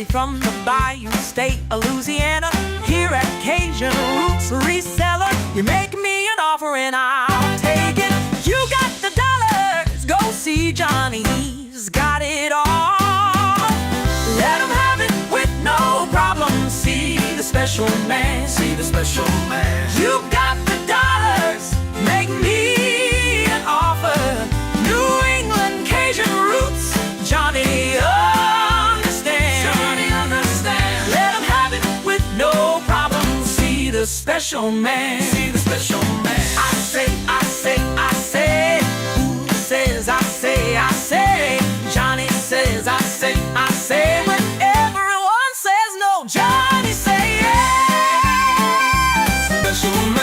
from the Bayou State of Louisiana. Here at Cajun Roots Reseller, you make me an offer and I'll take it. You got the dollars, go see Johnny, he's got it all. Let him have it with no problem. See the special man, see the special man. You got the dollars, make me an offer. New England Kajun Roots, Johnny understands. Johnny understands. Let him have it with no problem. See the special man, see the special man. I say, I say, I say. Who says I say, I say? Johnny says I say, I say. When everyone says no, Johnny say yes. Special man.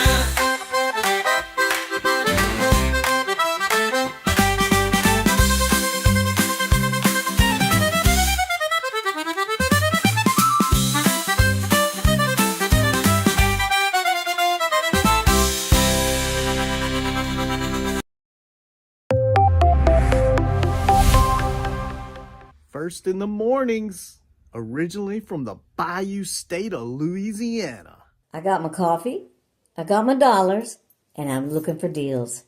First in the mornings, originally from the Bayou State of Louisiana. I got my coffee, I got my dollars, and I'm looking for deals.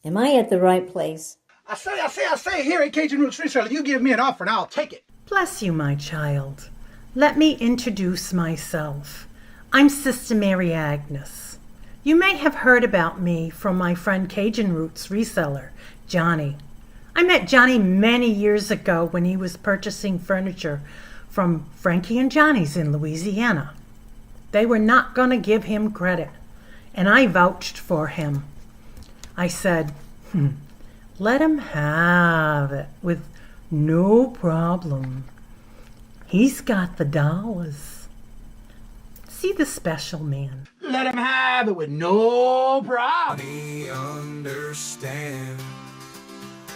Am I at the right place? I say, here at Cajun Roots Reseller, you give me an offer and I'll take it. Bless you, my child. Let me introduce myself. I'm Sister Mary Agnes. You may have heard about me from my friend Cajun Roots Reseller, Johnny. I met Johnny many years ago when he was purchasing furniture from Frankie and Johnny's in Louisiana. They were not going to give him credit, and I vouched for him. I said, let him have it with no problem. He's got the dollars. See the special man. Let him have it with no problem. Johnny understand.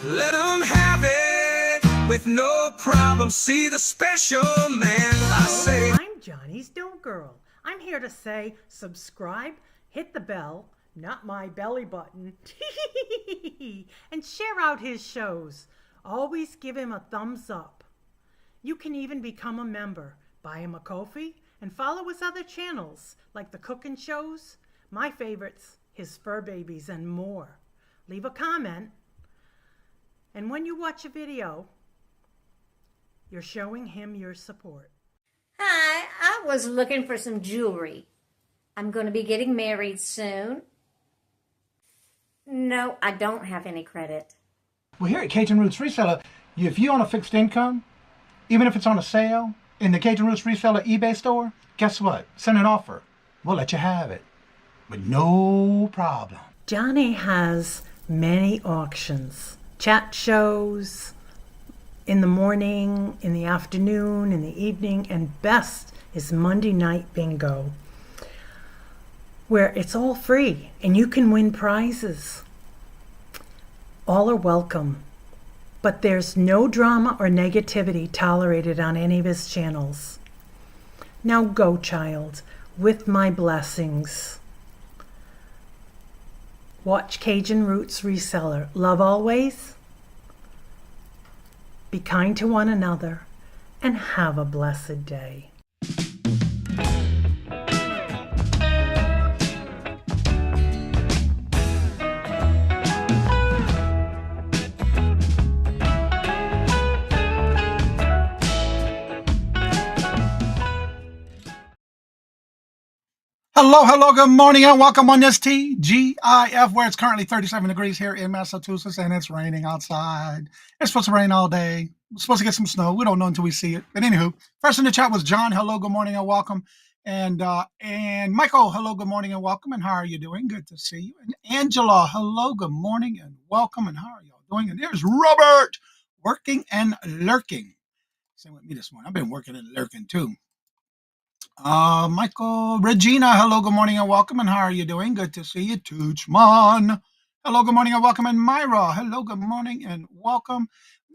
Let him have it with no problem. See the special man. I say, I'm Johnny's Don't Girl. I'm here to say subscribe, hit the bell, not my belly button, and share out his shows. Always give him a thumbs up. You can even become a member. Buy him a coffee and follow his other channels like the cooking shows, my favorites, his fur babies, and more. Leave a comment. And when you watch a video, you're showing him your support. Hi, I was looking for some jewelry. I'm going to be getting married soon. No, I don't have any credit. Well, here at Cajun Roots Reseller, if you own a fixed income, even if it's on a sale in the Cajun Roots Reseller eBay store, guess what? Send an offer. We'll let you have it with no problem. Johnny has many auctions, chat shows, in the morning, in the afternoon, in the evening, and best is Monday night bingo, where it's all free and you can win prizes. All are welcome, but there's no drama or negativity tolerated on any of his channels. Now go, child, with my blessings. Watch Cajun Roots Reseller. Love always. Be kind to one another and have a blessed day. Hello, good morning, and welcome on this TGIF, where it's currently 37 degrees here in Massachusetts, and it's raining outside. It's supposed to rain all day. We're supposed to get some snow. We don't know until we see it. But anywho, first in the chat was John. Hello, good morning, and welcome. And Michael, hello, good morning, and welcome. And how are you doing? Good to see you. And Angela, hello, good morning, and welcome. And how are y'all doing? And there's Robert, working and lurking. Same with me this morning. I've been working and lurking too. Michael, Regina, hello, good morning and welcome. And how are you doing? Good to see you. Toochman, hello, good morning and welcome. And Myra, hello, good morning and welcome.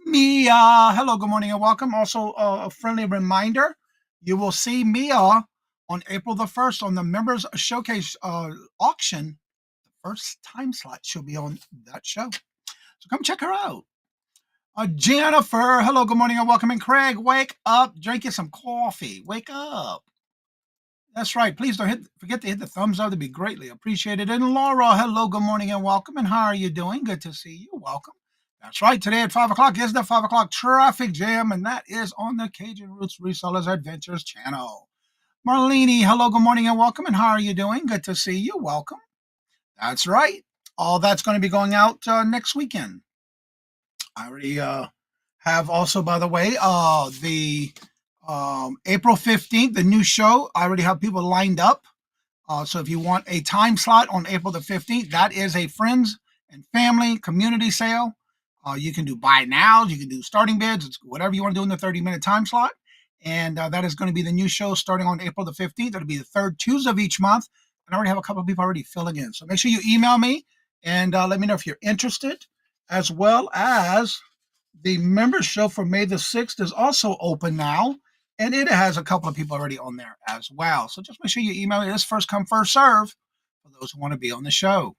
Mia, hello, good morning and welcome. Also, a friendly reminder, you will see Mia on April the 1st on the Members Showcase auction. The first time slot she'll be on that show. So come check her out. Jennifer, hello, good morning and welcome. And Craig, wake up, drink you some coffee. Wake up. That's right. Please don't forget to hit the thumbs up. That'd be greatly appreciated. And Laura, hello, good morning and welcome. And how are you doing? Good to see you. Welcome. That's right. Today at 5 o'clock is the 5 o'clock traffic jam, and that is on the Cajun Roots Resellers Adventures channel. Marlene, hello, good morning and welcome. And how are you doing? Good to see you. Welcome. That's right. All that's going to be going out next weekend. I already have also, by the way, the April 15th, the new show. I already have people lined up. So if you want a time slot on April the 15th, that is a friends and family community sale. You can do buy now, you can do starting bids, it's whatever you want to do in the 30-minute time slot. And that is going to be the new show starting on April the 15th. It'll be the third Tuesday of each month. And I already have a couple of people already filling in. So make sure you email me and let me know if you're interested, as well as the members show for May the 6th is also open now. And it has a couple of people already on there as well. So just make sure you email me. It's first come, first serve for those who want to be on the show.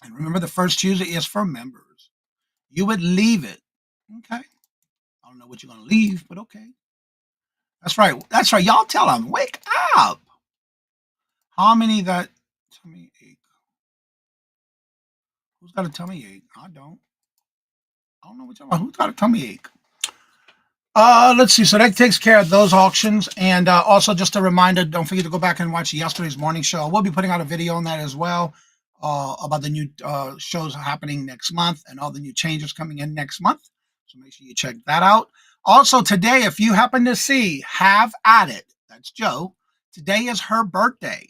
And remember, the first Tuesday is for members. You would leave it. Okay. I don't know what you're going to leave, but okay. That's right. That's right. Y'all tell them, wake up. How many that tummy ache? Who's got a tummy ache? I don't know what you're talking about. Who's got a tummy ache? Let's see. So that takes care of those auctions. And also just a reminder, don't forget to go back and watch yesterday's morning show. We'll be putting out a video on that as well about the new shows happening next month and all the new changes coming in next month. So make sure you check that out. Also today, if you happen to see Have At It, that's Joe. Today is her birthday.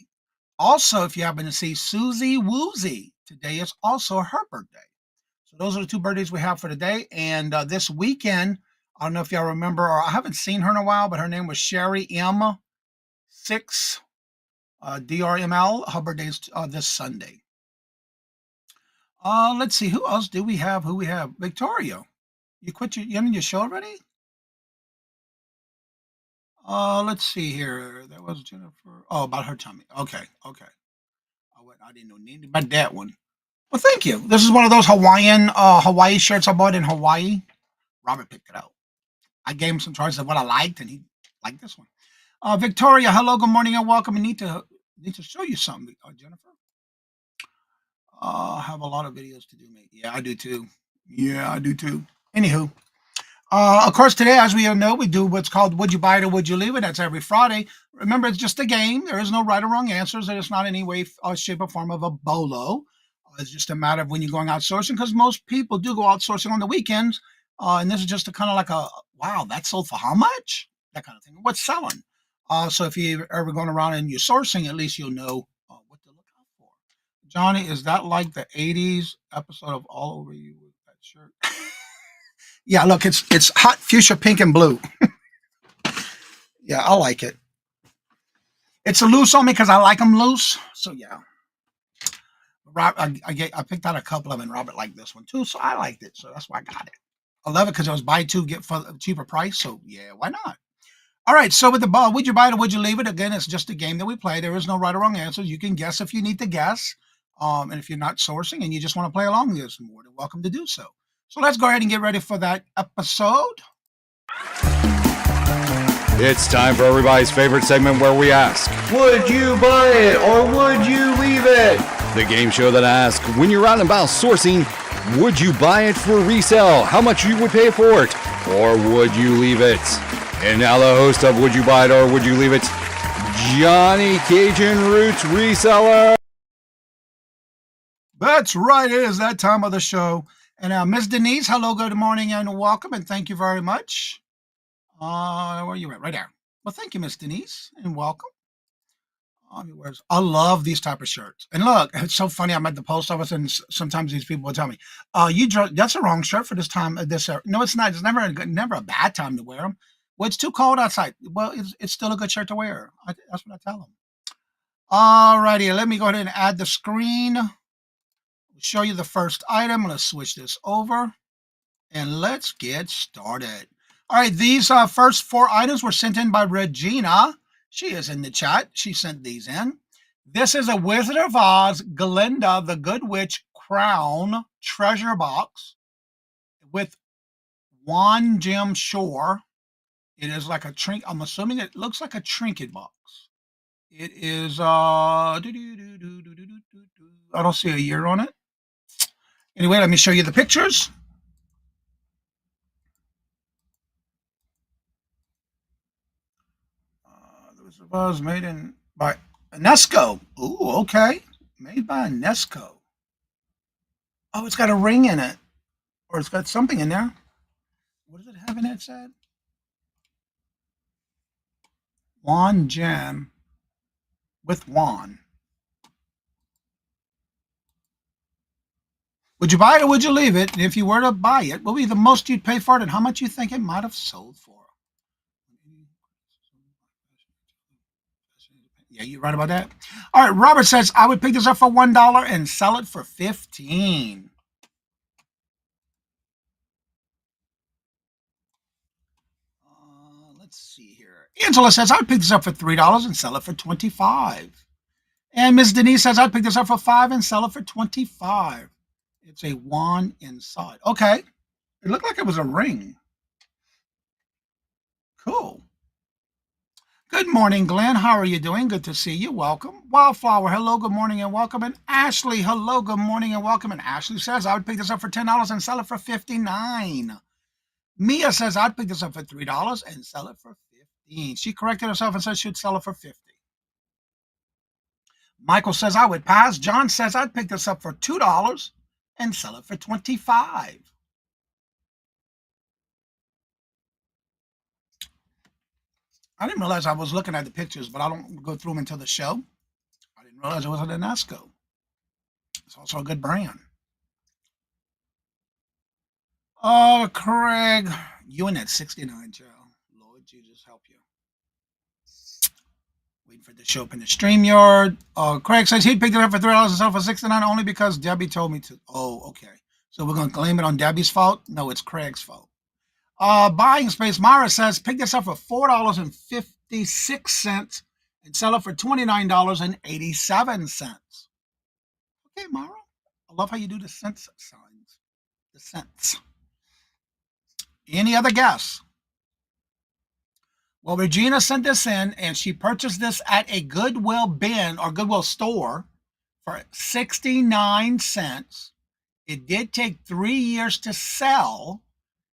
Also, if you happen to see Susie Woozy, today is also her birthday. So those are the two birthdays we have for today. And this weekend, I don't know if y'all remember, or I haven't seen her in a while, but her name was Sherry M6 DRML. Her birthday's this Sunday. Let's see, who else do we have? Who we have? Victoria. You ended your show already? Let's see here. That was Jennifer. Oh, about her tummy. Okay. I didn't know anything about that one. Well, thank you. This is one of those Hawaii shirts I bought in Hawaii. Robert picked it out. I gave him some choices of what I liked, and he liked this one. Victoria, hello, good morning, and welcome. I need to show you something, Jennifer. I have a lot of videos to do, mate. Yeah, I do too. Anywho, of course, today, as we all know, we do what's called Would You Buy It or Would You Leave It? That's every Friday. Remember, it's just a game. There is no right or wrong answers. It's not any way, shape, or form of a bolo. It's just a matter of when you're going outsourcing, because most people do go outsourcing on the weekends. And this is just a kind of like a, wow, that sold for how much? That kind of thing. What's selling? So if you're ever going around and you're sourcing, at least you'll know what to look out for. Johnny, is that like the 80s episode of All Over You with that shirt? Yeah, look, it's hot fuchsia pink and blue. Yeah, I like it. It's a loose on me because I like them loose. So yeah. I picked out a couple of them, and Robert liked this one too, so I liked it. So that's why I got it. I love it because it was buy two, get for a cheaper price. So yeah, why not? All right, so with the ball, would you buy it or would you leave it? Again, it's just a game that we play. There is no right or wrong answer. You can guess if you need to guess. And if you're not sourcing and you just want to play along, you're more than welcome to do so. So let's go ahead and get ready for that episode. It's time for everybody's favorite segment where we ask, would you buy it or would you leave it? the game show that asks, when you're out and about sourcing, would you buy it for resale? How much you would pay for it? Or would you leave it? And now the host of Would You Buy It or Would You Leave It, Johnny Cajun Roots Reseller. That's right. It is that time of the show. And Miss Denise, hello, good morning, and welcome, and thank you very much. Where are you at? Right there. Well, thank you, Miss Denise, and welcome. I love these type of shirts. And look, it's so funny. I'm at the post office, and sometimes these people will tell me, that's a wrong shirt for this time. No, it's not. It's never a bad time to wear them. Well, it's too cold outside. Well, it's still a good shirt to wear. That's what I tell them. All righty, let me go ahead and add the screen. Show you the first item. Let's switch this over and let's get started. All right, these first four items were sent in by Regina. She is in the chat. She sent these in. This is a Wizard of Oz Glinda the Good Witch crown treasure box with Juan Gem Shore. It is like a I'm assuming it looks like a trinket box. It is I don't see a year on it. Anyway, let me show you the pictures. This was made by Nesco. Ooh, okay. Made by Nesco. Oh, it's got a ring in it. Or it's got something in there. What does it have in it, said? Juan Gem with Juan. Would you buy it or would you leave it? And if you were to buy it, what would be the most you'd pay for it and how much you think it might have sold for? Yeah, you're right about that. All right, Robert says, I would pick this up for $1 and sell it for $15. Let's see here. Angela says, I'd pick this up for $3 and sell it for $25. And Ms. Denise says, I'd pick this up for $5 and sell it for $25. It's a wand inside. Okay. It looked like it was a ring. Cool. Good morning, Glenn. How are you doing? Good to see you. Welcome. Wildflower, hello, good morning and welcome. And Ashley, hello, good morning and welcome. And Ashley says, I would pick this up for $10 and sell it for $59. Mia says, I'd pick this up for $3 and sell it for $15. She corrected herself and said she'd sell it for $50. Michael says, I would pass. John says, I'd pick this up for $2 and sell it for $25. I didn't realize I was looking at the pictures, but I don't go through them until the show. I didn't realize it was an Nesco. It's also a good brand. Oh, Craig, you in that 69, Joe. Lord Jesus, help you. Waiting for the show up in the StreamYard. Craig says he'd pick it up for $3 and sell for $69 only because Debbie told me to. Oh, okay. So we're going to claim it on Debbie's fault? No, it's Craig's fault. Buying Space, Mara says, pick this up for $4.56 and sell it for $29.87. Okay, Mara. I love how you do the cents signs. The cents. Any other guess? Well, Regina sent this in, and she purchased this at a Goodwill bin or Goodwill store for 69 cents. It did take 3 years to sell,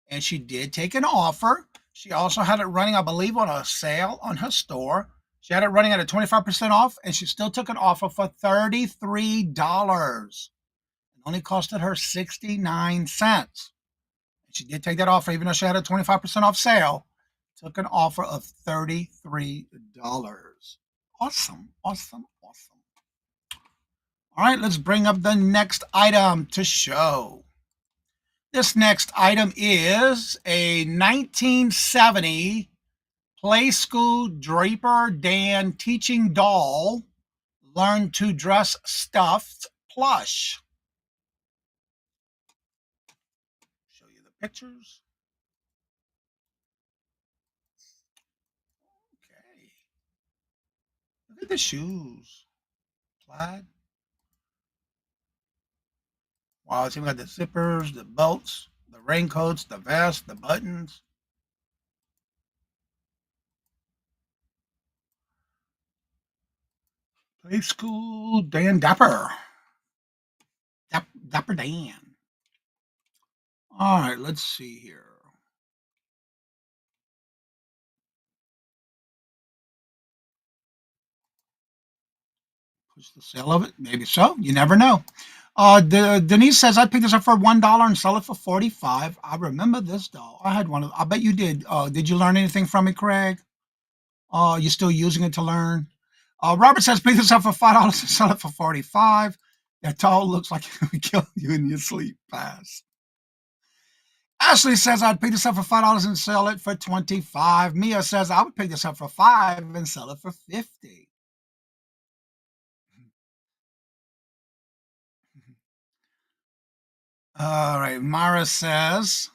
and she did take an offer. She also had it running, I believe, on a sale on her store. She had it running at a 25% off, and she still took an offer for $33. It only costed her 69 cents. She did take that offer, even though she had a 25% off sale. Took an offer of $33. Awesome, awesome, awesome. All right, let's bring up the next item to show. This next item is a 1970 Play School Draper Dan teaching doll, Learn to Dress stuffed plush. Show you the pictures. Okay. Look at the shoes. Plaid. Wow, it's even got the zippers, the belts, the raincoats, the vest, the buttons. Play School Dan Dapper. Dapper Dan. All right, let's see here. Push the sale of it? Maybe so. You never know. Denise says, I'd pick this up for $1 and sell it for $45. I remember this doll. I had one of. I bet you did. Did you learn anything from it, Craig? You still using it to learn? Robert says, pick this up for $5 and sell it for $45. That doll looks like it would kill you in your sleep. Pass. Ashley says, I'd pick this up for $5 and sell it for $25. Mia says, I would pick this up for $5 and sell it for $50. All right, Mara says,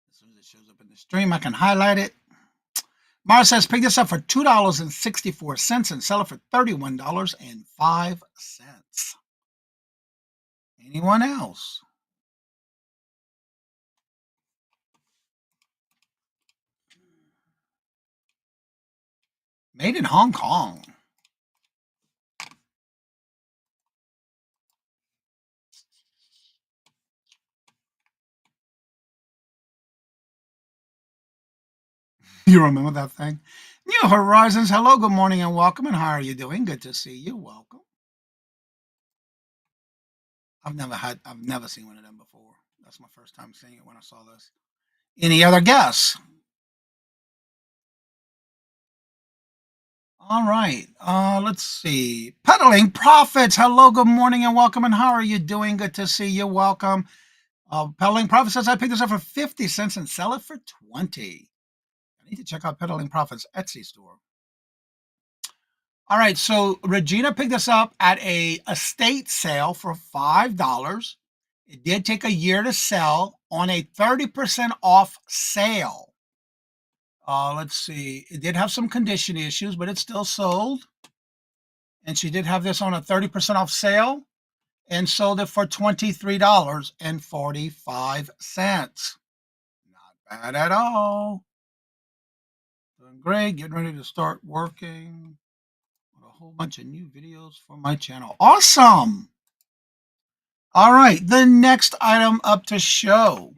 as soon as it shows up in the stream, I can highlight it. Mara says, pick this up for $2.64 and sell it for $31.05. Anyone else? Made in Hong Kong. You remember that thing? New Horizons. Hello, good morning, and welcome. And how are you doing? Good to see you. Welcome. I've never seen one of them before. That's my first time seeing it when I saw this. Any other guess? All right. Let's see. Peddling Profits. Hello, good morning, and welcome. And how are you doing? Good to see you. Welcome. Peddling Profits says I picked this up for 50 cents and sell it for 20. I need to check out Peddling Profits Etsy store. All right, so Regina picked this up at a estate sale for $5. It did take a year to sell on a 30% off sale. Let's see. It did have some condition issues, but it still sold. And she did have this on a 30% off sale and sold it for $23.45. Not bad at all. Doing great. Getting ready to start working on a whole bunch of new videos for my channel. Awesome. All right. The next item up to show.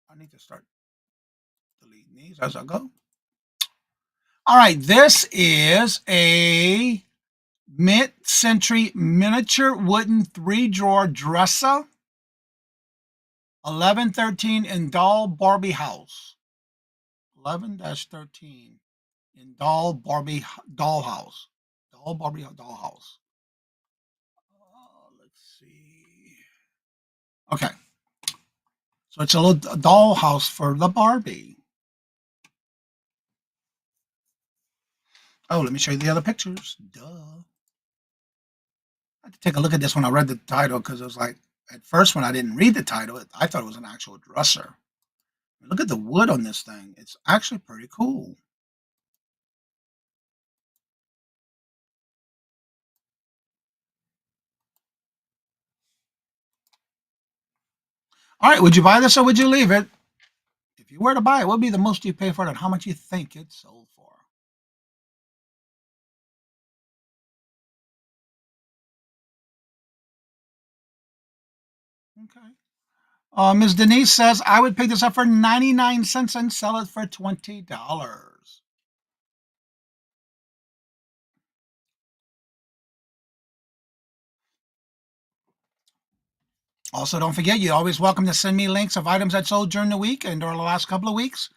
I need to start deleting these as I go. All right. This is a mid-century miniature wooden 3-drawer dresser. 1113 in Doll Barbie House. 11-13 in Doll Barbie Dollhouse. Doll Barbie Dollhouse. Let's see. Okay. So it's a little dollhouse for the Barbie. Oh, let me show you the other pictures. Duh. I had to take a look at this when I read the title because it was like, at first when I didn't read the title, I thought it was an actual dresser. Look at the wood on this thing. It's actually pretty cool. All right, would you buy this or would you leave it? If you were to buy it, what would be the most you pay for it and how much you think it sold for? Okay. Ms. Denise says, I would pick this up for 99 cents and sell it for $20. Also, don't forget, you're always welcome to send me links of items that sold during the week and or the last couple of weeks.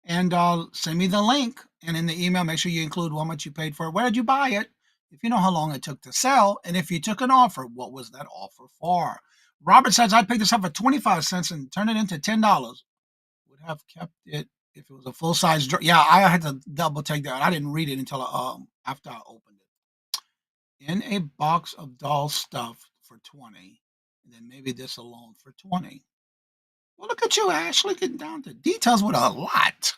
And send me the link. And in the email, make sure you include how much you paid for it. Where did you buy it? If you know how long it took to sell. And if you took an offer, what was that offer for? Robert says, I'd pick this up for 25 cents and turn it into $10. Would have kept it if it was a full-size. Yeah, I had to double take that. I didn't read it until after I opened it. In a box of doll stuff for 20. And then maybe this alone for 20. Well, look at you, Ashley, getting down to details with a lot.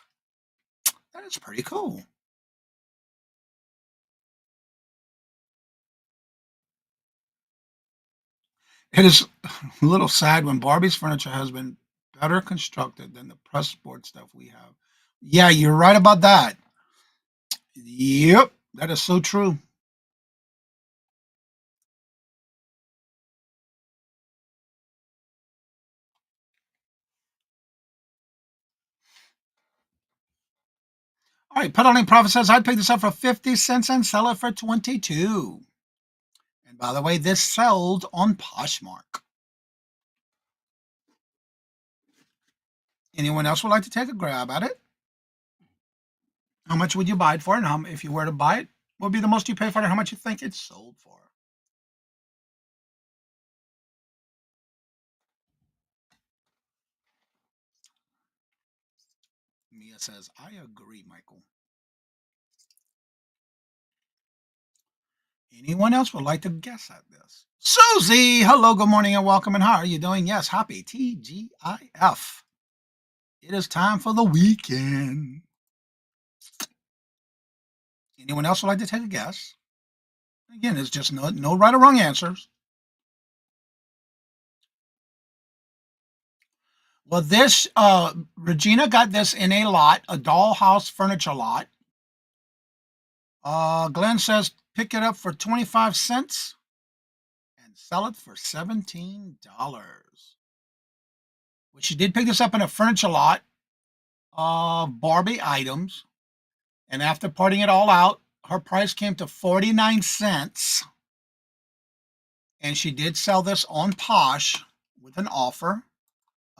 That is pretty cool. It is a little sad when Barbie's furniture has been better constructed than the press board stuff we have. Yeah, you're right about that. Yep, that is so true. All right, Peddling Profit says I'd pick this up for 50 cents and sell it for 22. And by the way, this sold on Poshmark. Anyone else would like to take a grab at it? How much would you buy it for? And if you were to buy it, what would be the most you pay for it and how much you think it sold for? Mia says, I agree, Michael. Anyone else would like to guess at this? Susie, hello, good morning, and welcome. And how are you doing? Yes, happy TGIF. It is time for the weekend. Anyone else would like to take a guess? Again, it's just no right or wrong answers. Well, this, Regina got this in a lot, a dollhouse furniture lot. Glenn says pick it up for 25 cents and sell it for $17. Well, she did pick this up in a furniture lot of Barbie items. And after parting it all out, her price came to 49 cents. And she did sell this on Posh with an offer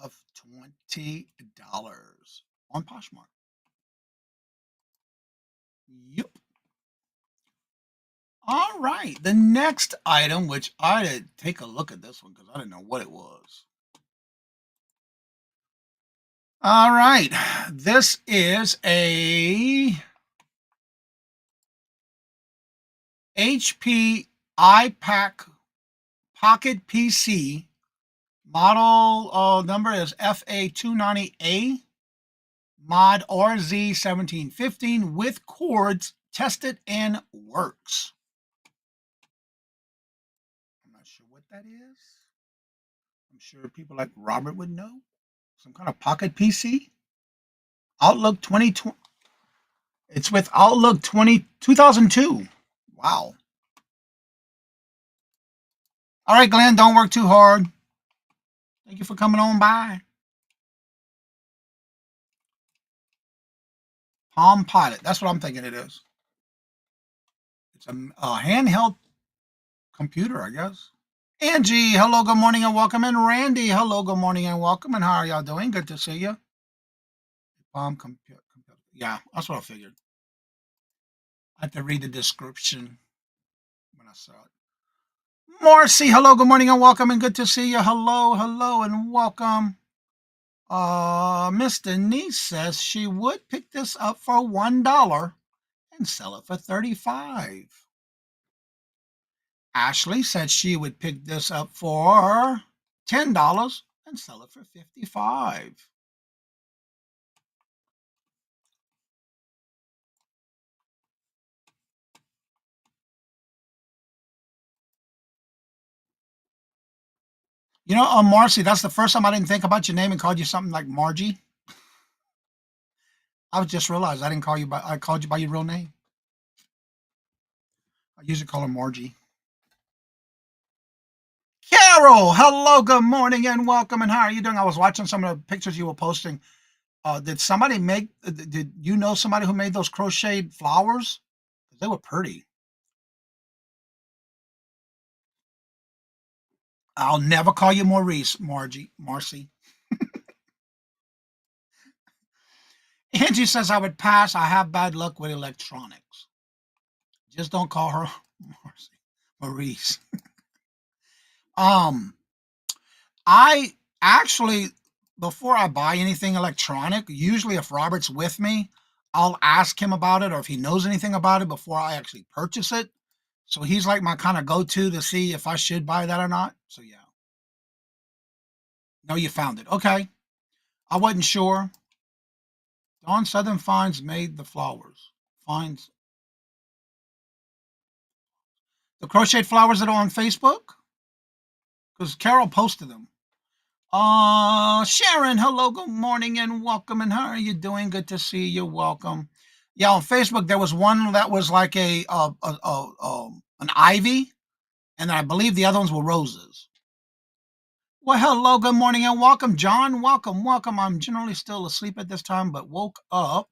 of $20 on Poshmark. Yep. All right. The next item, which I did take a look at this one because I didn't know what it was. All right. This is a HP iPad Pocket PC. Model number is FA290A. Mod RZ1715 with cords, tested and works. I'm not sure what that is. I'm sure people like Robert would know. Some kind of pocket PC. Outlook 2020. It's with Outlook 2002. Wow. All right, Glenn, don't work too hard. Thank you for coming on by. Palm Pilot. That's what I'm thinking it is. It's a handheld computer, I guess. Angie, hello, good morning and welcome. And Randy, hello, good morning and welcome. And how are y'all doing? Good to see you. Palm computer. Yeah, that's what I figured. I had to read the description when I saw it. Marcy, hello, good morning and welcome. And good to see you. Hello, hello, and welcome. Miss Denise says she would pick this up for $1 and sell it for $35. Ashley said she would pick this up for $10 and sell it for $55. You know, Marcy, that's the first time I didn't think about your name and called you something like Margie. I just realized I didn't call you by, I called you by your real name. I usually call her Margie. Carol, hello, good morning and welcome. And how are you doing? I was watching some of the pictures you were posting. Did somebody make, did you know somebody who made those crocheted flowers? They were pretty. I'll never call you Maurice, Marcy. Angie says I would pass. I have bad luck with electronics. Just don't call her Marcy. Maurice. I actually, before I buy anything electronic, usually if Robert's with me, I'll ask him about it or if he knows anything about it before I actually purchase it. So he's like my kind of go-to to see if I should buy that or not. So yeah. No, you found it. Okay. I wasn't sure. Dawn Southern Finds made the flowers. Finds the crocheted flowers that are on Facebook? Because Carol posted them. Sharon, hello, good morning and welcome. And how are you doing? Good to see you. Welcome. Yeah, on Facebook there was one that was like an ivy, and I believe the other ones were roses. Well, hello, good morning and welcome, John. Welcome, welcome. I'm generally still asleep at this time, but woke up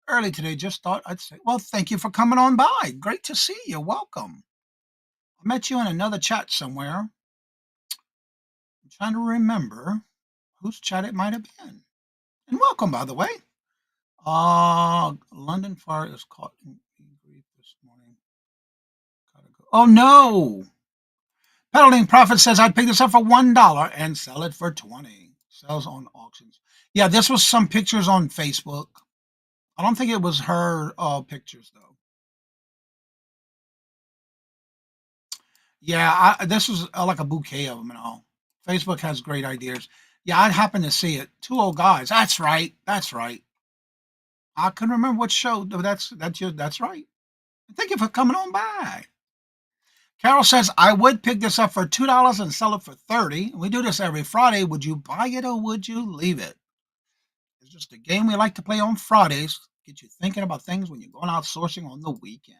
early today. Just thought I'd say, well, thank you for coming on by. Great to see you. Welcome. I met you in another chat somewhere. I'm trying to remember whose chat it might have been. And welcome, by the way. London Fire is caught in grief this morning. Gotta go. Oh no! Peddling Prophet says I'd pick this up for $1 and sell it for $20. Sells on auctions. Yeah, this was some pictures on Facebook. I don't think it was her pictures though. Yeah, this was like a bouquet of them and all. Facebook has great ideas. Yeah, I happened to see it. Two old guys. That's right. That's right. I couldn't remember what show. That's right. Thank you for coming on by. Carol says I would pick this up for $2 and sell it for $30. We do this every Friday. Would you buy it or would you leave it? It's just a game we like to play on Fridays. get you thinking about things when you're going out sourcing on the weekends.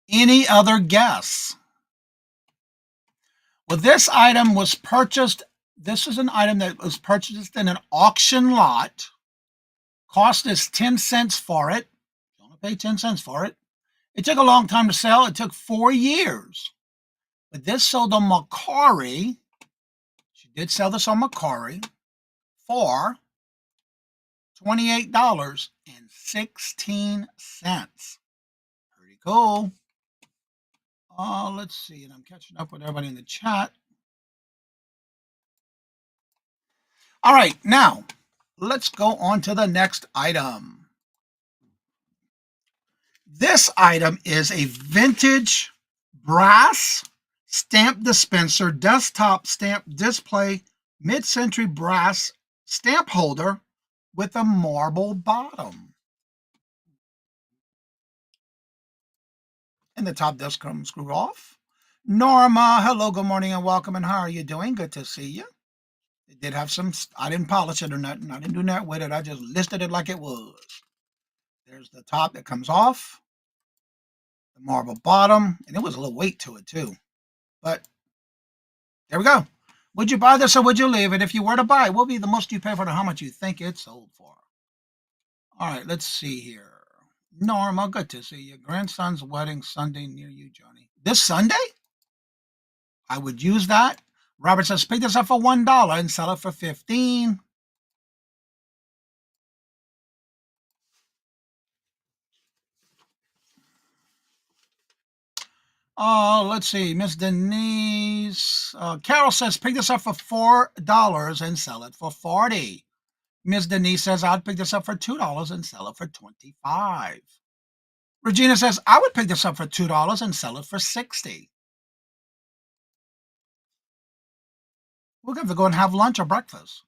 Any other guess? Well, this item was purchased. This is an item that was purchased in an auction lot. Cost us 10 cents for it. You only pay 10 cents for it. It took a long time to sell. It took 4 years. But this sold on Macquarie. She did sell this on Macquarie for $28.16. Pretty cool. Let's see. And I'm catching up with everybody in the chat. All right. Now, let's go on to the next item. This item is a vintage brass stamp dispenser, desktop stamp display, mid-century brass stamp holder with a marble bottom. And the top does come screwed off. Norma, hello, good morning and welcome. And how are you doing? Good to see you. It did have some, I didn't polish it or nothing. I didn't do that with it. I just listed it like it was. There's the top that comes off. The marble bottom. And it was a little weight to it too. But there we go. Would you buy this or would you leave it? If you were to buy, what would be the most you pay for it and how much you think it sold for? All right, let's see here. Norma, good to see you. Grandson's wedding Sunday near you, Johnny. This Sunday? I would use that. Robert says, pick this up for $1 and sell it for $15. Oh, let's see. Miss Denise. Carol says, pick this up for $4 and sell it for $40. Miss Denise says, I'd pick this up for $2 and sell it for $25. Regina says, I would pick this up for $2 and sell it for $60. We're going to go and have lunch or breakfast.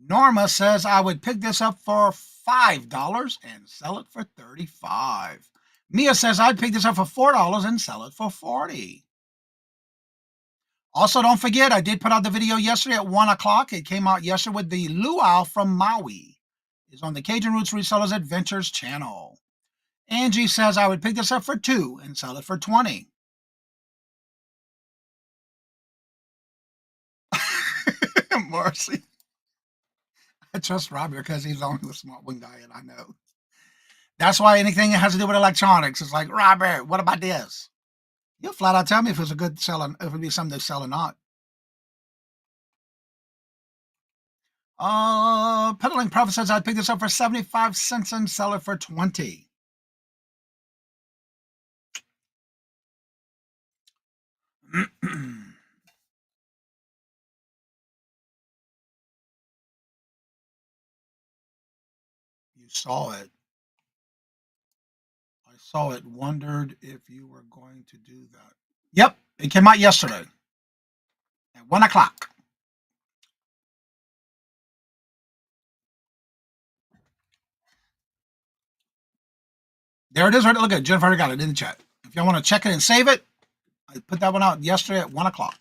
Norma says, I would pick this up for $5 and sell it for $35. Mia says, I'd pick this up for $4 and sell it for $40. Also, don't forget, I did put out the video yesterday at 1 o'clock. It came out yesterday with the luau from Maui. It's on the Cajun Roots Resellers Adventures channel. Angie says, I would pick this up for $2 and sell it for $20. Marcy. I trust Robbie because he's only the smart one guy, and I know. That's why anything that has to do with electronics is like, Robert, what about this? He'll flat out tell me if it's a good seller, if it'd be something to sell or not. Peddling Prophet says, I'd pick this up for 75 cents and sell it for 20. You saw it. I saw it. Wondered if you were going to do that. Yep, it came out yesterday at 1 o'clock. There it is. Right, look at it. Jennifer got it in the chat. If y'all want to check it and save it, I put that one out yesterday at 1 o'clock.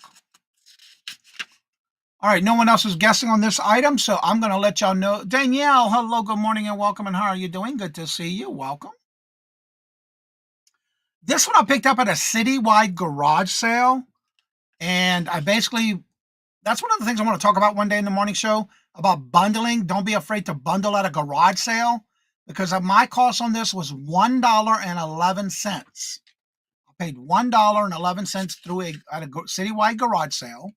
All right, no one else is guessing on this item, so I'm going to let y'all know. Danielle, hello, good morning and welcome, and how are you doing? Good to see you. Welcome. This one I picked up at a citywide garage sale, and I basically, that's one of the things I want to talk about one day in the morning show, about bundling. Don't be afraid to bundle at a garage sale, because my cost on this was $1.11. I paid $1.11 through at a citywide garage sale.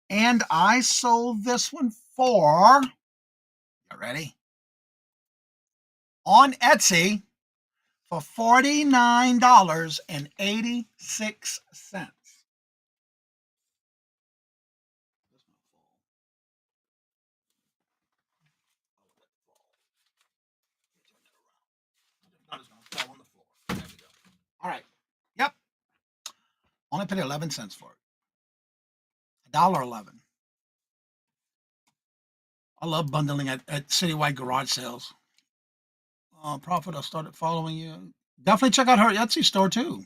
And I sold this one for, you ready? On Etsy for $49.86. All right. Yep. Only paid 11 cents for it. $1.11. I love bundling at citywide garage sales. Prophet, I started following you. Definitely check out her Etsy store too.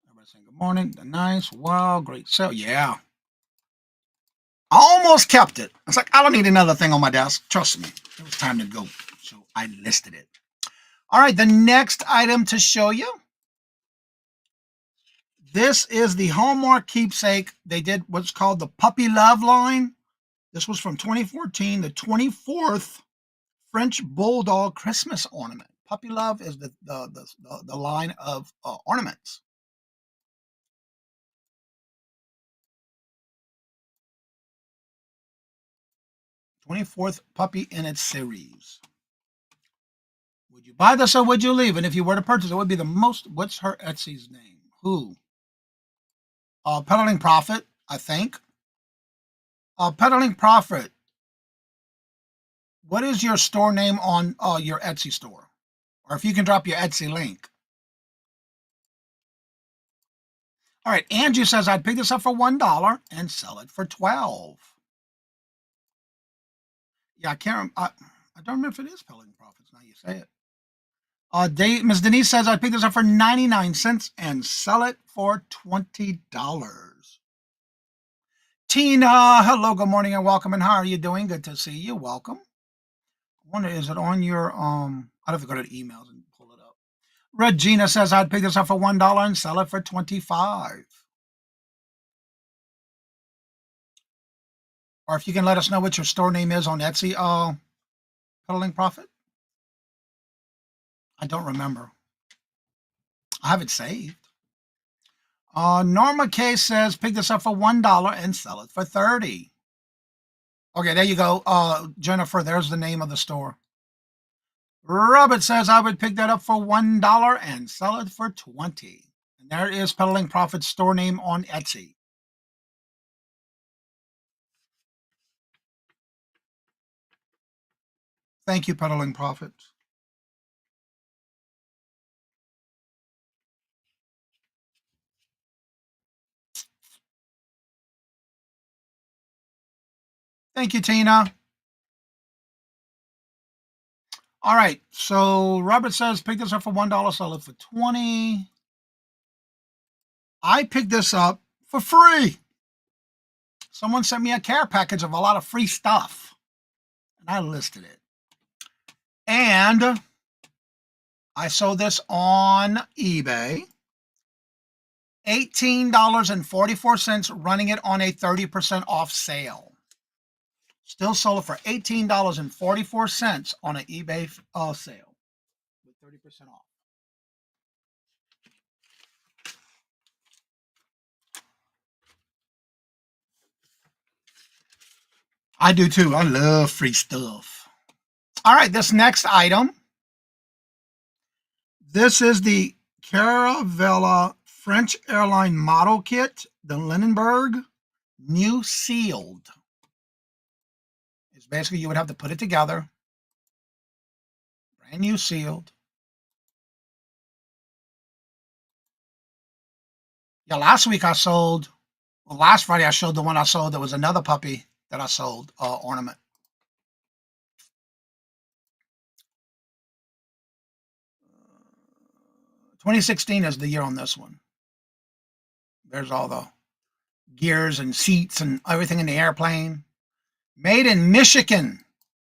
Everybody saying good morning. Nice. Wow. Great sale. Yeah. I almost kept it. It's like, I don't need another thing on my desk. Trust me. It was time to go. So I listed it. All right, the next item to show you. This is the Hallmark Keepsake. They did what's called the Puppy Love line. This was from 2014, the 24th French Bulldog Christmas ornament. Puppy Love is the line of ornaments. 24th puppy in its series. Would you buy this or would you leave? And if you were to purchase it, would be the most. What's her Etsy's name? Who? Peddling Profit, I think. Peddling Profit. What is your store name on your Etsy store? Or if you can drop your Etsy link. All right, Angie says I'd pick this up for $1 and sell it for $12. Yeah, I can't. I don't remember if it is Peddling Profits. Now you say it. Ms. Denise says I'd pick this up for 99 cents and sell it for $20. Tina, hello, good morning and welcome. And how are you doing? Good to see you. Welcome. I wonder, is it on your I'd have to go to the emails and pull it up. Regina says I'd pick this up for $1 and sell it for $25. Or if you can let us know what your store name is on Etsy, Peddling Profit. I don't remember. I have it saved. Norma K says pick this up for $1 and sell it for $30. Okay, there you go. Jennifer, there's the name of the store. Robert says I would pick that up for $1 and sell it for $20. And there is Peddling Profit's store name on Etsy. Thank you, Peddling Profit. Thank you, Tina. All right, so Robert says pick this up for $1, sell it for $20. I picked this up for free. Someone sent me a care package of a lot of free stuff, and I listed it. And I sold this on eBay. $18.44, running it on a 30% off sale. Still sold it for $18.44 on an eBay sale with 30% off. I do too. I love free stuff. All right, this next item. This is the Caravella French Airline Model Kit, the Lindenberg, new sealed. It's basically you would have to put it together. Brand new sealed. Yeah, last week I sold, well, last Friday I showed the one I sold. There was another puppy that I sold, ornament. Uh, 2016 is the year on this one. There's all the gears and seats and everything in the airplane. Made in Michigan,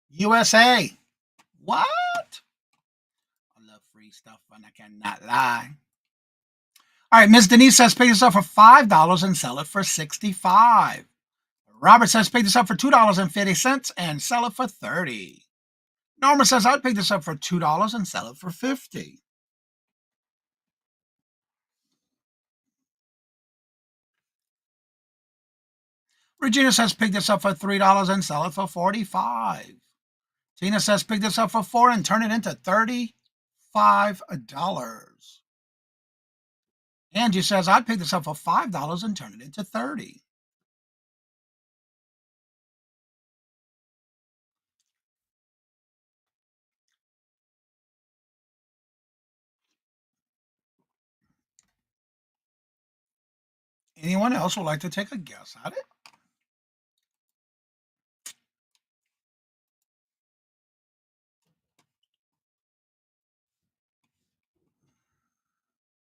USA. What? I love free stuff and I cannot lie. All right, Ms. Denise says pick this up for $5 and sell it for $65. Robert says pick this up for $2.50 and sell it for $30. Norma says I'd pick this up for $2 and sell it for $50. Regina says pick this up for $3 and sell it for $45. Tina says pick this up for $4 and turn it into $35. Angie says I'd pick this up for $5 and turn it into $30. Anyone else would like to take a guess at it?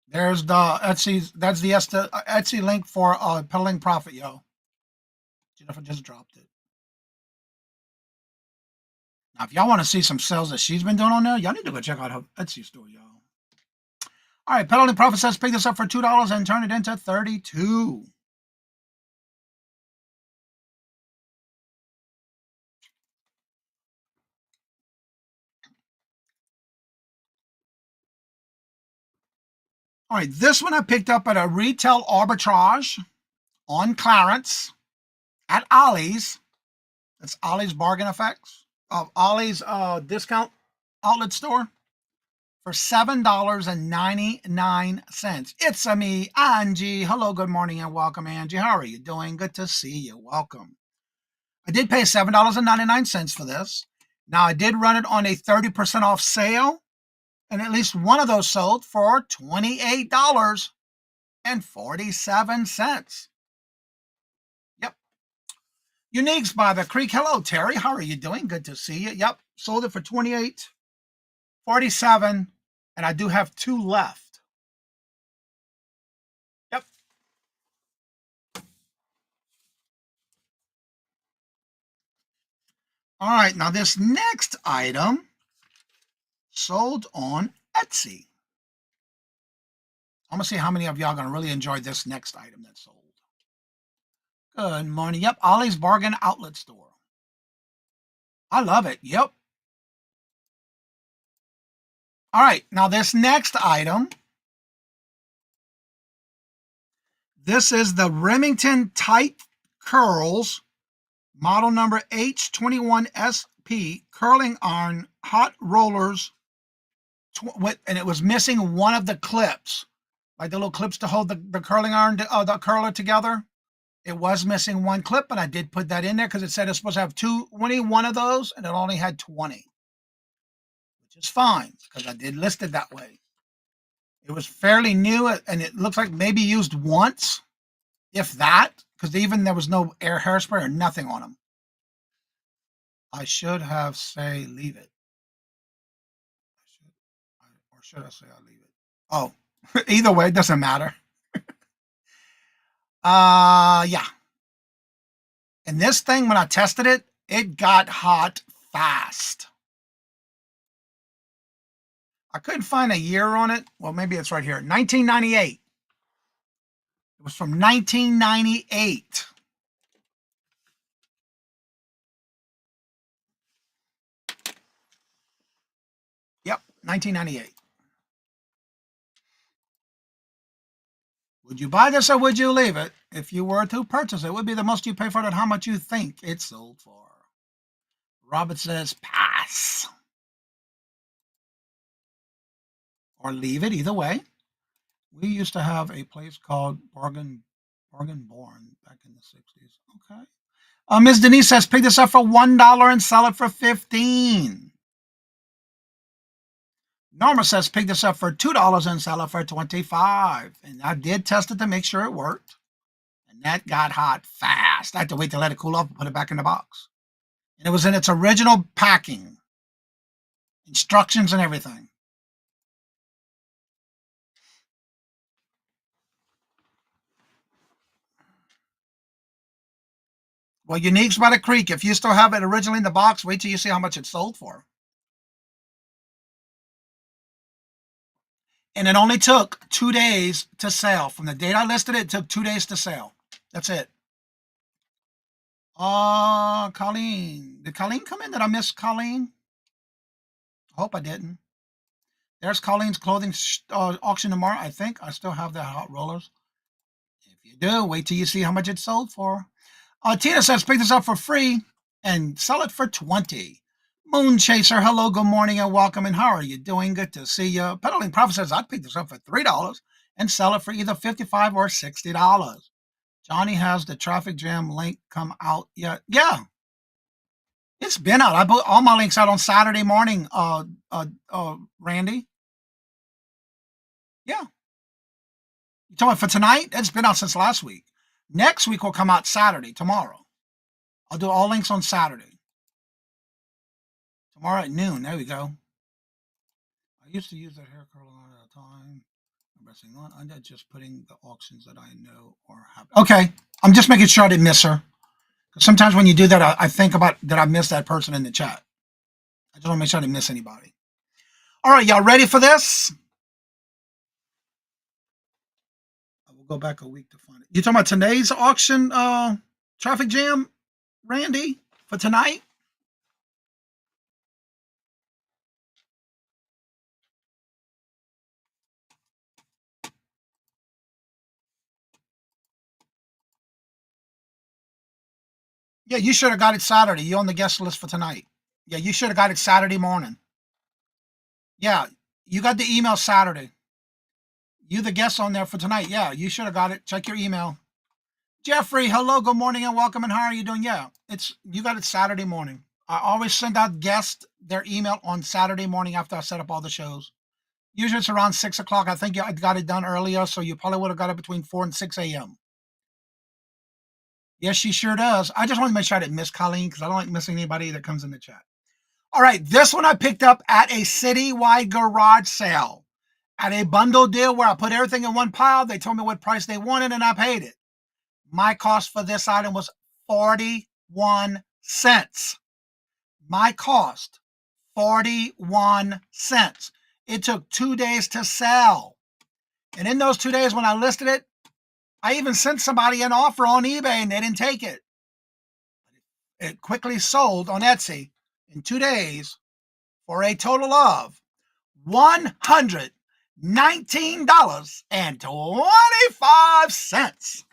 There's the Etsy. That's the Etsy link for Peddling Profit, yo. Jennifer just dropped it. Now, if y'all want to see some sales that she's been doing on there, y'all need to go check out her Etsy store, y'all. All right, Peddling Prophet says pick this up for $2 and turn it into $32. All right, this one I picked up at a retail arbitrage on clearance at Ollie's. That's Ollie's Bargain Effects of Ollie's discount outlet store for $7.99. It's me, Angie. Hello, good morning, and welcome, Angie. How are you doing? Good to see you. Welcome. I did pay $7.99 for this. Now, I did run it on a 30% off sale, and at least one of those sold for $28.47. Yep. Uniques by the Creek. Hello, Terry. How are you doing? Good to see you. Yep. Sold it for $28.47, and I do have 2 left. Yep. All right. Now, this next item sold on Etsy. I'm going to see how many of y'all are going to really enjoy this next item that sold. Good morning. Yep, Ollie's Bargain Outlet Store. I love it. Yep. All right, now this next item. This is the Remington Tight Curls, model number H21SP, curling iron, hot rollers, and it was missing one of the clips, like the little clips to hold the curling iron, the curler together. It was missing one clip, but I did put that in there because it said it's supposed to have 21 of those, and it only had 20, which is fine because I did list it that way. It was fairly new, and it looks like maybe used once, if that, because even there was no hairspray or nothing on them. I should have say leave it. Or should I say I leave it? Oh, either way, it doesn't matter. Yeah. And this thing, when I tested it, it got hot fast. I couldn't find a year on it. Well, maybe it's right here. 1998. It was from 1998. Yep, 1998. Would you buy this or would you leave it? If you were to purchase it, would be the most you pay for it and how much you think it sold for. Robert says pass. Or leave it, either way. We used to have a place called Bargain Barn back in the 60s. Okay. Ms. Denise says pick this up for $1 and sell it for $15. Norma says pick this up for $2 and sell it for $25. And I did test it to make sure it worked. And that got hot fast. I had to wait to let it cool off and put it back in the box. And it was in its original packing. Instructions and everything. Well, Uniques by the Creek, if you still have it originally in the box, wait till you see how much it sold for. And it only took 2 days to sell. From the date I listed it, it took 2 days to sell. That's it. Colleen. Did Colleen come in? Did I miss Colleen? I hope I didn't. There's Colleen's clothing auction tomorrow. I think I still have the hot rollers. If you do, wait till you see how much it sold for. Tina says pick this up for free and sell it for $20. Moon Chaser, hello, good morning, and welcome. And how are you doing? Good to see you. Peddling Prophet says I'd pick this up for $3 and sell it for either $55 or $60. Johnny has the traffic jam link come out yet? Yeah, it's been out. I put all my links out on Saturday morning. Randy. Yeah. You talking for tonight? It's been out since last week. Next week will come out Saturday, tomorrow. I'll do all links on Saturday. Tomorrow at noon. There we go. I used to use that hair curler at a time. I'm just putting the auctions that I know or have. Okay. I'm just making sure I didn't miss her. Sometimes when you do that, I think about that I missed that person in the chat. I just want to make sure I didn't miss anybody. All right, y'all ready for this? I will go back a week to find it. You talking about today's auction traffic jam, Randy, for tonight? Yeah, you should have got it Saturday. You're on the guest list for tonight. Yeah, you should have got it Saturday morning. Yeah, you got the email Saturday. You the guest on there for tonight. Yeah, you should have got it. Check your email. Jeffrey, hello, good morning and welcome. And how are you doing? Yeah, you got it Saturday morning. I always send out guests their email on Saturday morning after I set up all the shows. Usually it's around 6 o'clock. I think I got it done earlier, so you probably would have got it between 4 and 6 a.m. Yes, she sure does. I just want to make sure I didn't miss Colleen because I don't like missing anybody that comes in the chat. All right, this one I picked up at a citywide garage sale. At a bundle deal where I put everything in one pile. They told me what price they wanted and I paid it. My cost for this item was 41 cents. My cost, 41 cents. It took 2 days to sell. And in those 2 days when I listed it, I even sent somebody an offer on eBay and they didn't take it. It quickly sold on Etsy in 2 days for a total of $119.25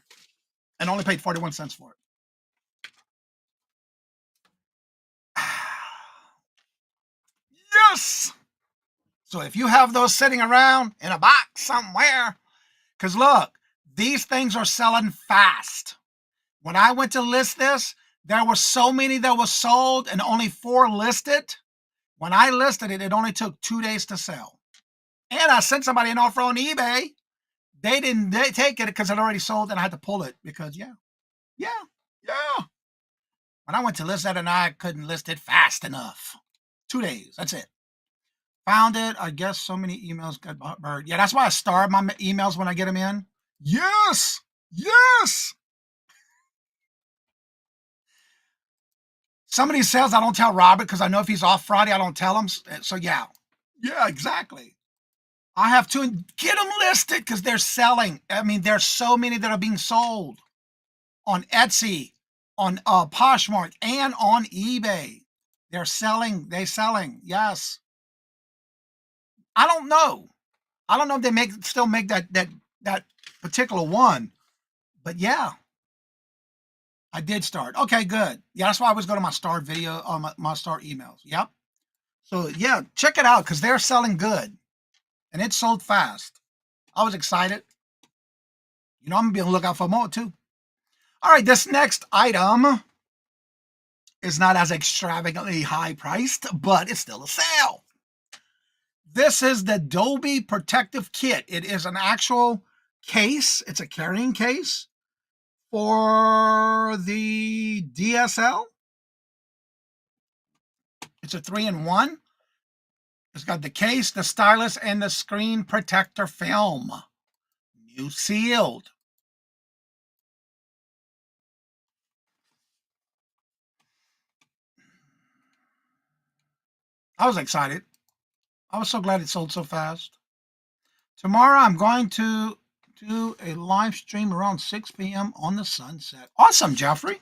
and only paid 41 cents for it. Yes! So if you have those sitting around in a box somewhere, because look, these things are selling fast. When I went to list this, there were so many that were sold and only 4 listed. When I listed it, it only took 2 days to sell. And I sent somebody an offer on eBay. They didn't take it because it already sold and I had to pull it because, yeah. When I went to list that and I couldn't list it fast enough. 2 days, that's it. Found it. I guess so many emails got buried. Yeah, that's why I star my emails when I get them in. Yes. Some of these sales I don't tell Robert because I know if he's off Friday, I don't tell him. So yeah, exactly. I have to get them listed because they're selling. I mean, there's so many that are being sold on Etsy, on Poshmark, and on eBay. They're selling. Yes. I don't know if they still make that particular one, but yeah. I did start. Okay, good. Yeah, that's why I always go to my start video, my start emails. Yep. So yeah, check it out because they're selling good, and it sold fast. I was excited. I'm gonna be on the lookout for more too. All right, this next item is not as extravagantly high priced, but it's still a sale. This is the Dolby Protective Kit. It is an actual case. It's a carrying case for the DSL. It's a 3-in-1. It's got the case, the stylus, and the screen protector film. New sealed. I was excited. I was so glad it sold so fast. Tomorrow I'm going to do a live stream around 6 p.m. on the Sunset. Awesome, Jeffrey.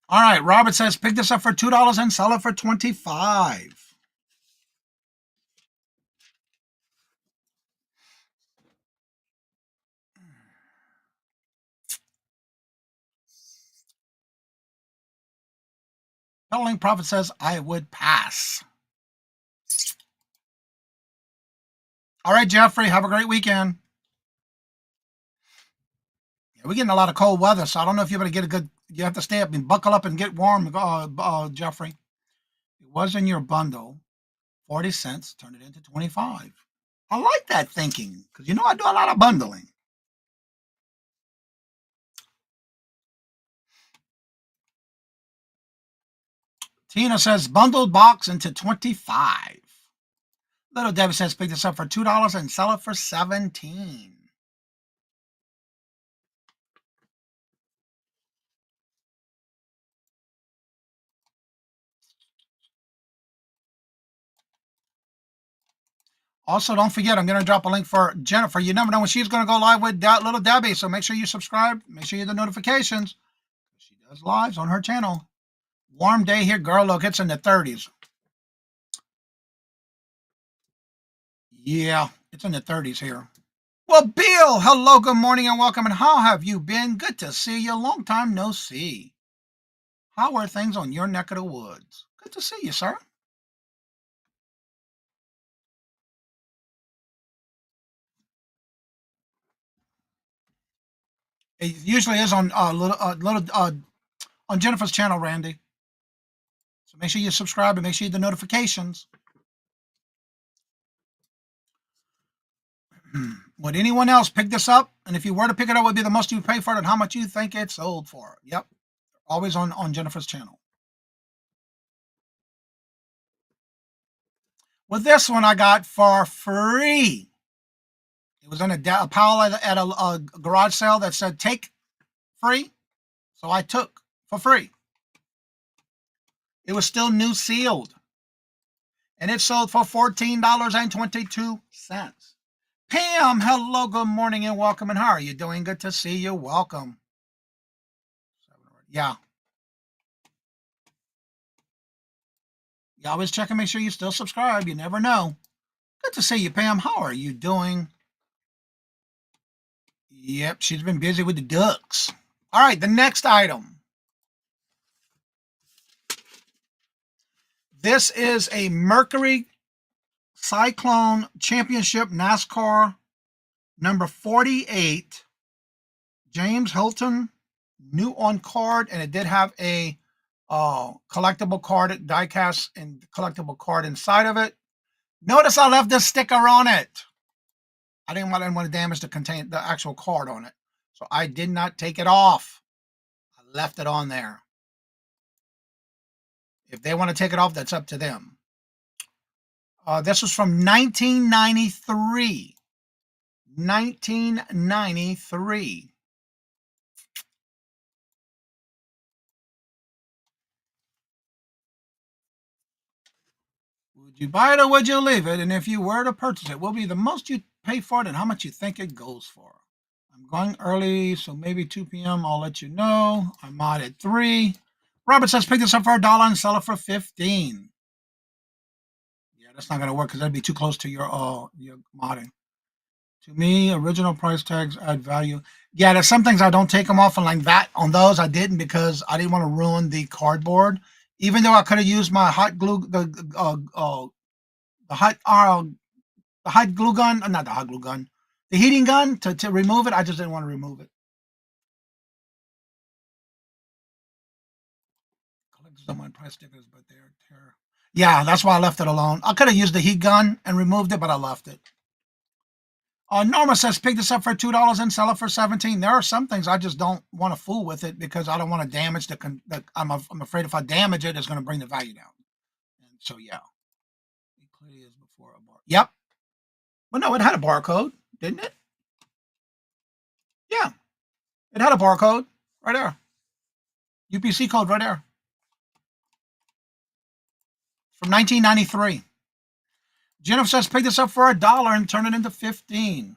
All right, Robert says, pick this up for $2 and sell it for $25. Peddling Prophet says, I would pass. All right, Jeffrey, have a great weekend. Yeah, we're getting a lot of cold weather, so I don't know if you're going to get a good, you have to stay up and buckle up and get warm, Jeffrey. It was in your bundle, 40 cents, turn it into 25. I like that thinking, because I do a lot of bundling. Tina says, bundled box into 25. Little Debbie says pick this up for $2 and sell it for $17. Also, don't forget, I'm going to drop a link for Jennifer. You never know when she's going to go live with Little Debbie, so make sure you subscribe. Make sure you get the notifications. She does lives on her channel. Warm day here, girl. Look, it's in the 30s. Yeah, it's in the 30s here. Well, Bill, hello, good morning, and welcome. And how have you been? Good to see you. Long time no see. How are things on your neck of the woods? Good to see you, sir. It usually is on on Jennifer's channel, Randy. So make sure you subscribe and make sure you get the notifications. Would anyone else pick this up? And if you were to pick it up, what would be the most you pay for it and how much you think it sold for? Yep. Always on Jennifer's channel. With this one, I got for free. It was in a pile at a garage sale that said take free. So I took for free. It was still new sealed. And it sold for $14.22. Pam, hello, good morning and welcome. And how are you doing? Good to see you. Welcome. Yeah. You always check and make sure you still subscribe. You never know. Good to see you, Pam. How are you doing? Yep, she's been busy with the ducks. All right, the next item. This is a Mercury Cyclone Championship NASCAR number 48. James Hilton, new on card, and it did have a collectible card, die-cast and collectible card inside of it. Notice I left this sticker on it. I didn't want to damage the actual card on it. So I did not take it off. I left it on there. If they want to take it off, that's up to them. This was from 1993. 1993. Would you buy it or would you leave it? And if you were to purchase it, what will be the most you pay for it and how much you think it goes for? I'm going early, so maybe 2 p.m. I'll let you know. I'm out at 3. Robert says pick this up for $1 and sell it for $15. Yeah, that's not going to work because that'd be too close to your modding. To me, original price tags add value. Yeah, there's some things I don't take them off, and like that on those I didn't because I didn't want to ruin the cardboard. Even though I could have used my hot glue, the hot glue gun, not the hot glue gun, the heating gun to remove it. I just didn't want to remove it. Collectors don't mind price stickers, but they're terror. Yeah, that's why I left it alone. I could have used the heat gun and removed it, but I left it. Norma says, pick this up for $2 and sell it for $17. There are some things I just don't want to fool with it because I don't want to damage I'm afraid if I damage it, it's going to bring the value down. And so, yeah. It clearly is before a bar. Yep. Well, no, it had a barcode, didn't it? Yeah. It had a barcode right there. UPC code right there. From 1993. Jennifer says, pick this up for $1 and turn it into 15.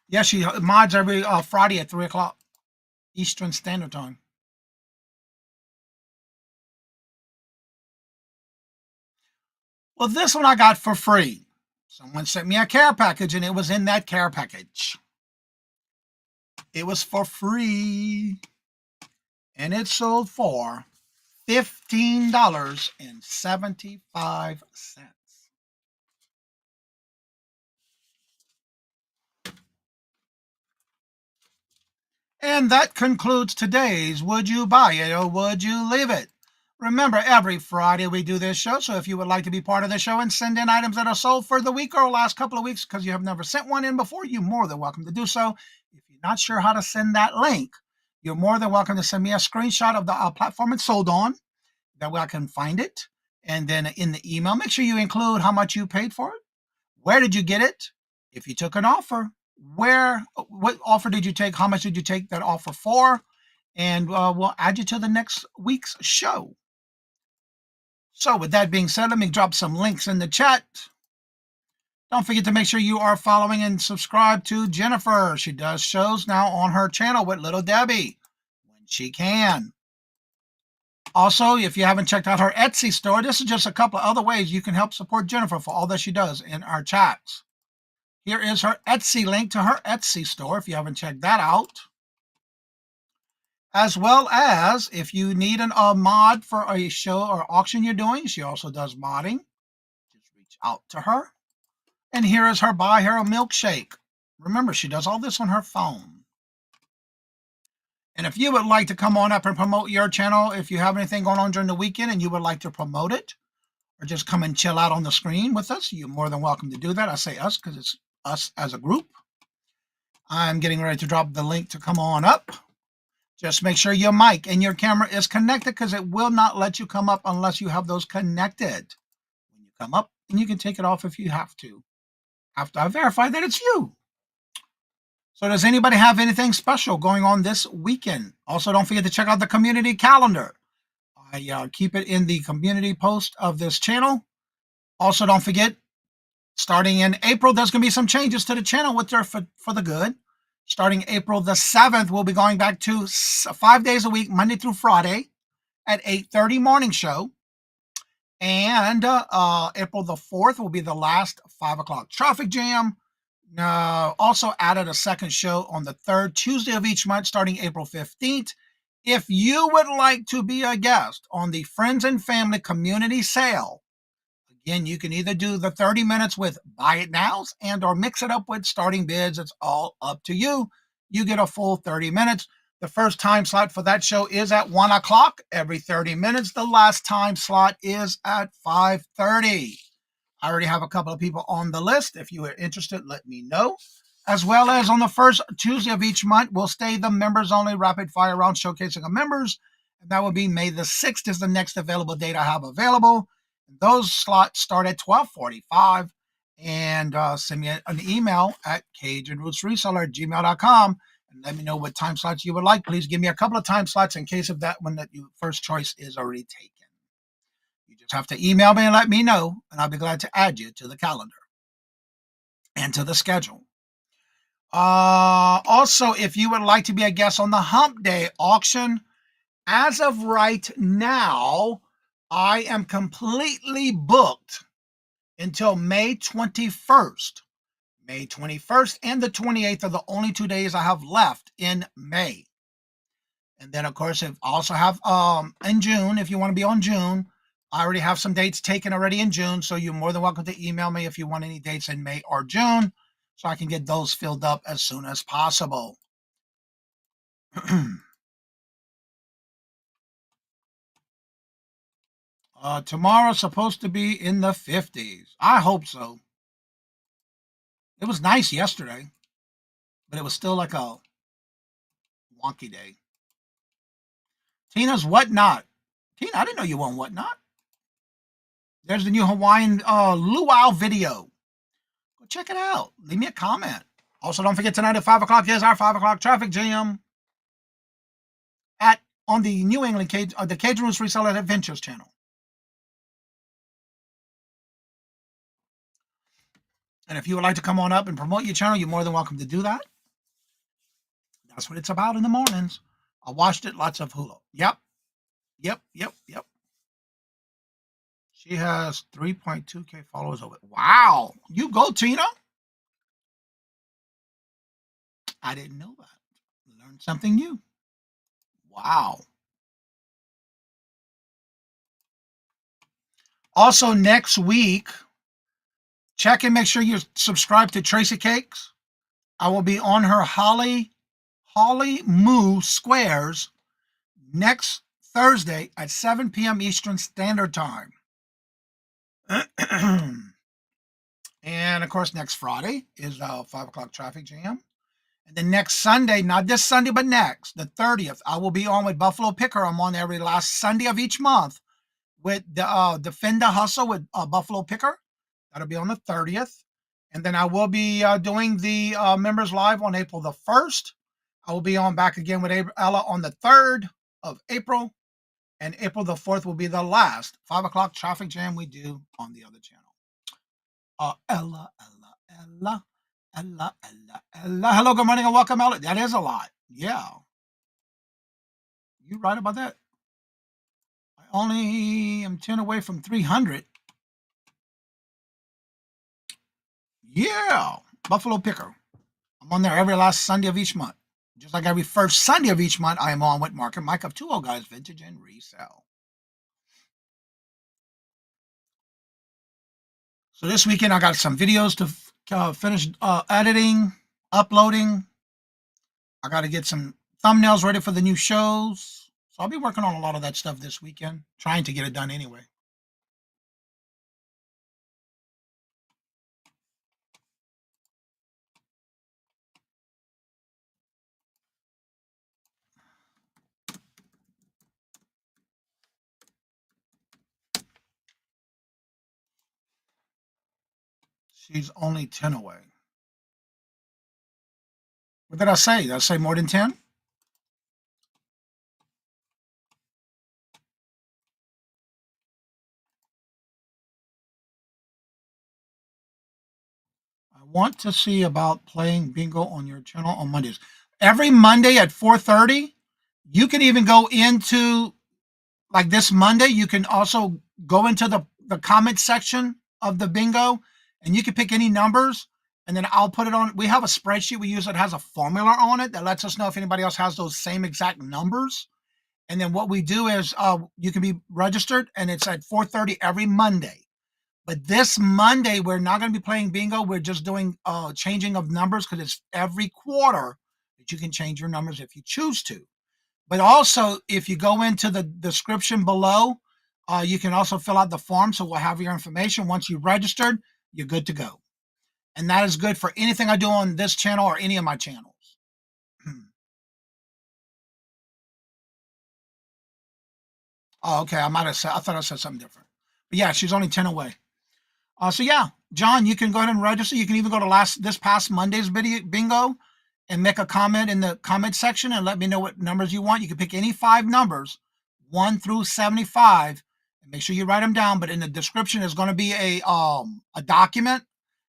Yeah, she mods every Friday at 3 o'clock Eastern Standard Time. Well, this one I got for free. Someone sent me a care package, and it was in that care package. It was for free, and it sold for $15.75. And that concludes today's Would You Buy It or Would You Leave It? Remember, every Friday we do this show, so if you would like to be part of the show and send in items that are sold for the week or last couple of weeks because you have never sent one in before, you're more than welcome to do so. If you're not sure how to send that link, you're more than welcome to send me a screenshot of the platform it's sold on. That way I can find it And then in the email, make sure you include how much you paid for it. Where did you get it? If you took an offer, what offer did you take? How much did you take that offer for? And we'll add you to the next week's show. So with that being said, let me drop some links in the chat. Don't forget to make sure you are following and subscribe to Jennifer. She does shows now on her channel with Little Debbie when she can. Also, if you haven't checked out her Etsy store, this is just a couple of other ways you can help support Jennifer for all that she does in our chats. Here is her Etsy link to her Etsy store if you haven't checked that out. As well as if you need a mod for a show or auction you're doing, she also does modding. Just reach out to her. And here is her Buy Her a Milkshake. Remember, she does all this on her phone. And if you would like to come on up and promote your channel, if you have anything going on during the weekend and you would like to promote it, or just come and chill out on the screen with us, you're more than welcome to do that. I say us because it's us as a group. I'm getting ready to drop the link to come on up. Just make sure your mic and your camera is connected because it will not let you come up unless you have those connected. When you come up, and you can take it off if you have to, after I verify that it's you. So does anybody have anything special going on this weekend? Also, don't forget to check out the community calendar. I keep it in the community post of this channel. Also, don't forget, starting in April, there's going to be some changes to the channel for the good. Starting April the 7th, we'll be going back to 5 days a week, Monday through Friday, at 8:30 morning show. And April the 4th will be the last 5 o'clock traffic jam. Also added a second show on the third Tuesday of each month, starting April 15th. If you would like to be a guest on the Friends and Family Community Sale, again, you can either do the 30 minutes with Buy It Nows and or mix it up with starting bids. It's all up to you. You get a full 30 minutes. The first time slot for that show is at 1 o'clock every 30 minutes. The last time slot is at 5:30. I already have a couple of people on the list. If you are interested, let me know. As well as on the first Tuesday of each month, we'll stay the members only rapid fire round showcasing of members. And that will be May the 6th is the next available date I have available. Those slots start at 12:45. And send me an email at CajunRootsReseller@gmail.com and let me know what time slots you would like. Please give me a couple of time slots in case of that one that your first choice is already taken. You just have to email me and let me know, and I'll be glad to add you to the calendar and to the schedule. Also, if you would like to be a guest on the Hump Day auction, as of right now, I am completely booked until May 21st. May 21st and the 28th are the only 2 days I have left in May. And then, of course, I also have in June, if you want to be on June, I already have some dates taken already in June, so you're more than welcome to email me if you want any dates in May or June, so I can get those filled up as soon as possible. Tomorrow's supposed to be in the 50s. I hope so. It was nice yesterday, but it was still like a wonky day. Tina's Whatnot. Tina, I didn't know you won Whatnot. There's the new Hawaiian luau video. Go check it out. Leave me a comment. Also, don't forget tonight at 5 o'clock is our 5 o'clock traffic jam on the New England the Cajun Roots Reseller Adventures channel. And if you would like to come on up and promote your channel, you're more than welcome to do that. That's what it's about in the mornings. I watched it, lots of hula. Yep. She has 3.2K followers over. Wow. You go, Tina. I didn't know that. Learned something new. Wow. Also, next week, check and make sure you subscribe to Tracy Cakes. I will be on her Holly Moo Squares next Thursday at 7 p.m. Eastern Standard Time. And, of course, next Friday is the 5 o'clock traffic jam. And then next Sunday, not this Sunday, but next, the 30th, I will be on with Buffalo Picker. I'm on every last Sunday of each month with the Defend the Hustle with Buffalo Picker. That'll be on the 30th. And then I will be doing the members live on April the 1st. I will be on back again with Ella on the 3rd of April. And April the 4th will be the last 5 o'clock traffic jam we do on the other channel. Ella. Hello, good morning, and welcome, Ella. That is a lot. Yeah. You're right about that. I only am 10 away from 300. Yeah. Buffalo Picker. I'm on there every last Sunday of each month. Just like every first Sunday of each month, I am on with Mark and Mike of Two Old Guys Vintage and Resell. So this weekend, I got some videos to finish editing, uploading. I got to get some thumbnails ready for the new shows. So I'll be working on a lot of that stuff this weekend, trying to get it done anyway. She's only 10 away. What did I say? Did I say more than 10? I want to see about playing bingo on your channel on Mondays. Every Monday at 4:30, you can even go into, like this Monday, you can also go into the comment section of the bingo, and you can pick any numbers, and then I'll put it on. We have a spreadsheet we use that has a formula on it that lets us know if anybody else has those same exact numbers. And then what we do is you can be registered, and it's at 4:30 every Monday. But this Monday, we're not going to be playing bingo. We're just doing changing of numbers because it's every quarter that you can change your numbers if you choose to. But also, if you go into the description below, you can also fill out the form. So we'll have your information. Once you've registered, you're good to go. And that is good for anything I do on this channel or any of my channels. Oh, okay. I thought I said something different. But yeah, she's only 10 away. So yeah, John, you can go ahead and register. You can even go to this past Monday's bingo and make a comment in the comment section and let me know what numbers you want. You can pick any 5 numbers, 1 through 75, and make sure you write them down. But in the description is going to be a document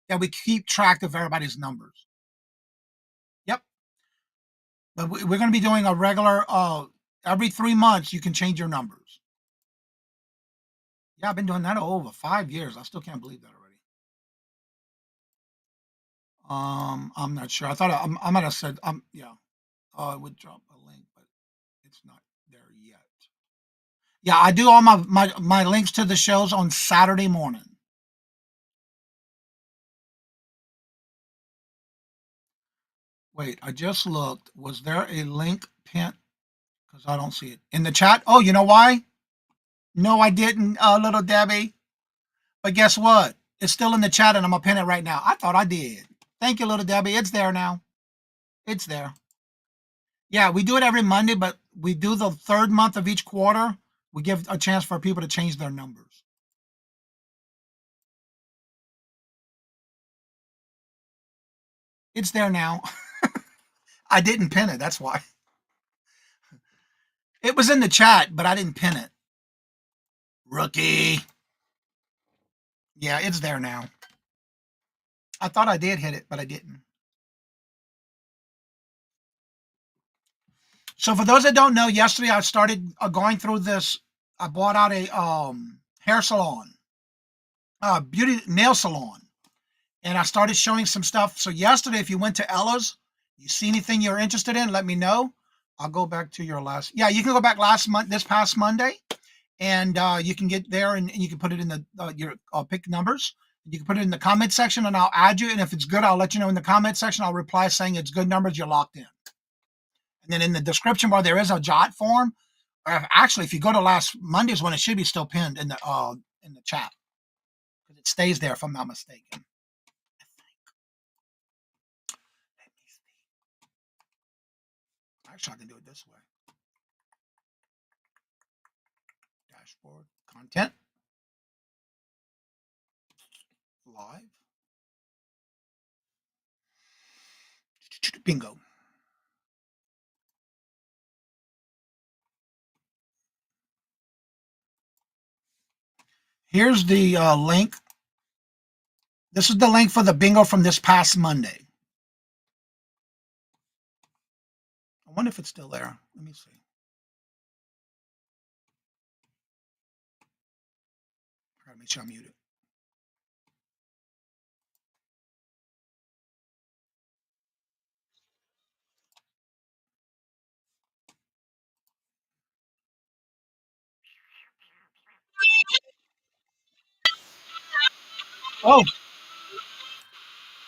that we keep track of everybody's numbers. Yep. But we're going to be doing a regular every 3 months. You can change your numbers. Yeah, I've been doing that over 5 years. I still can't believe that already. I'm not sure. I thought I might have said yeah. I would drop a link, but it's not there yet. Yeah, I do all my links to the shows on Saturday morning. Wait, I just looked. Was there a link pinned? Because I don't see it in the chat. Oh, you know why? No, I didn't, little Debbie. But guess what? It's still in the chat, and I'm gonna pin it right now. I thought I did. Thank you, little Debbie. It's there now. It's there. Yeah, we do it every Monday, but we do the 3rd month of each quarter. We give a chance for people to change their numbers. It's there now. I didn't pin it. That's why. It was in the chat, but I didn't pin it. Rookie. Yeah, it's there now. I thought I did hit it, but I didn't. So for those that don't know, yesterday I started going through this. I bought out a hair salon, beauty nail salon, and I started showing some stuff. So yesterday, if you went to Ella's, you see anything you're interested in, let me know. I'll go back to your last. Yeah, you can go back this past Monday, and you can get there and you can put it in the your pick numbers. You can put it in the comment section, and I'll add you. And if it's good, I'll let you know in the comment section. I'll reply saying it's good numbers. You're locked in. And then in the description bar, there is a jot form. Actually, if you go to last Monday's one, it should be still pinned in the chat. Because it stays there, if I'm not mistaken. I think. Let me see. Actually, I can do it this way. Dashboard, Content. Live. Bingo. Here's the link. This is the link for the bingo from this past Monday. I wonder if it's still there. Let me see. I gotta make sure I'm muted. Oh,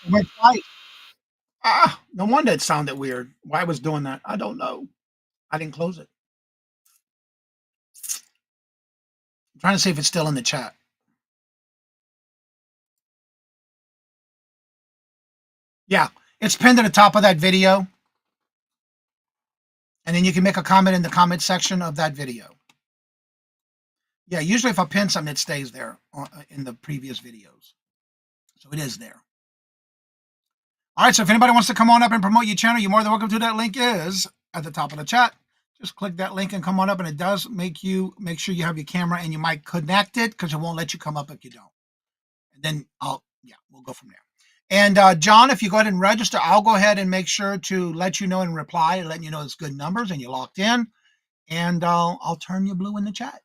it went twice. No wonder it sounded weird. Why I was doing that, I don't know. I didn't close it. I'm trying to see if it's still in the chat. Yeah, it's pinned to the top of that video. And then you can make a comment in the comment section of that video. Yeah, usually if I pin something, it stays there in the previous videos. So it is there. All right, so if anybody wants to come on up and promote your channel, you're more than welcome to. That link is at the top of the chat. Just click that link and come on up, and it does make sure you have your camera and your mic connected, because it won't let you come up if you don't. And then we'll go from there. And John, if you go ahead and register, I'll go ahead and make sure to let you know and reply, letting you know it's good numbers and you're locked in. And I'll turn you blue in the chat.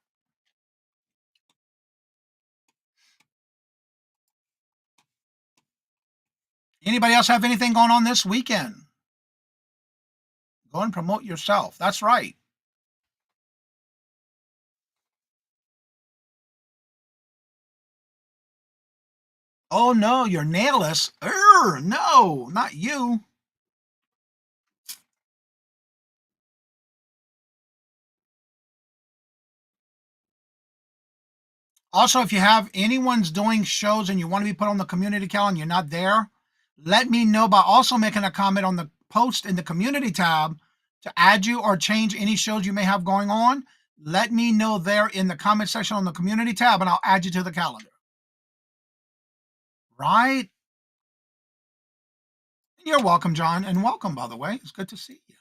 Anybody else have anything going on this weekend? Go and promote yourself. That's right. Oh, no, you're nailless. No, not you. Also, if you have anyone's doing shows and you want to be put on the community calendar and you're not there, let me know by also making a comment on the post in the community tab to add you or change any shows you may have going on. Let me know there in the comment section on the community tab, and I'll add you to the calendar. Right? You're welcome, John, and welcome, by the way. It's good to see you.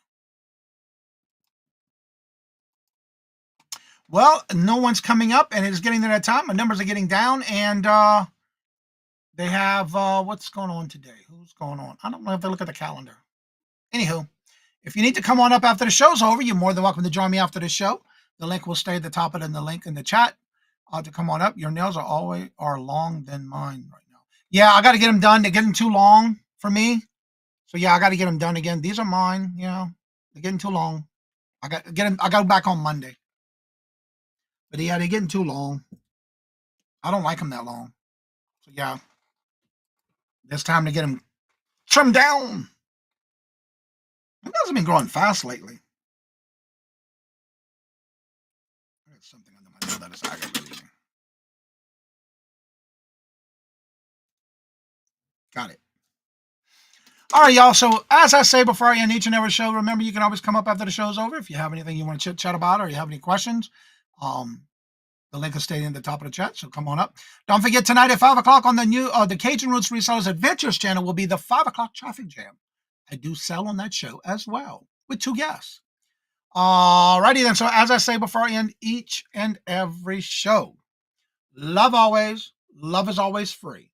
Well, no one's coming up, and it is getting to that time. My numbers are getting down, and they have, what's going on today? Who's going on? I don't know if they look at the calendar. Anywho, if you need to come on up after the show's over, you're more than welcome to join me after the show. The link will stay at the top of it in the link in the chat to come on up. Your nails are long than mine right now. Yeah, I got to get them done. They're getting too long for me. So yeah, I got to get them done again. These are mine. Yeah, they're getting too long. I got to get them. I got back on Monday. But yeah, they're getting too long. I don't like them that long. So yeah, it's time to get them trimmed down. It hasn't been growing fast lately. There's something under my nail that is aggravating. Got it. All right, y'all. So as I say before I end each and every show, remember you can always come up after the show's over if you have anything you want to chit chat about or you have any questions. The link is staying in the top of the chat, so come on up. Don't forget tonight at 5 o'clock on the new the Cajun Roots Resellers Adventures channel will be the 5 o'clock traffic jam. I do sell on that show as well with 2 guests. Alrighty then. So as I say before I end each and every show, love always. Love is always free.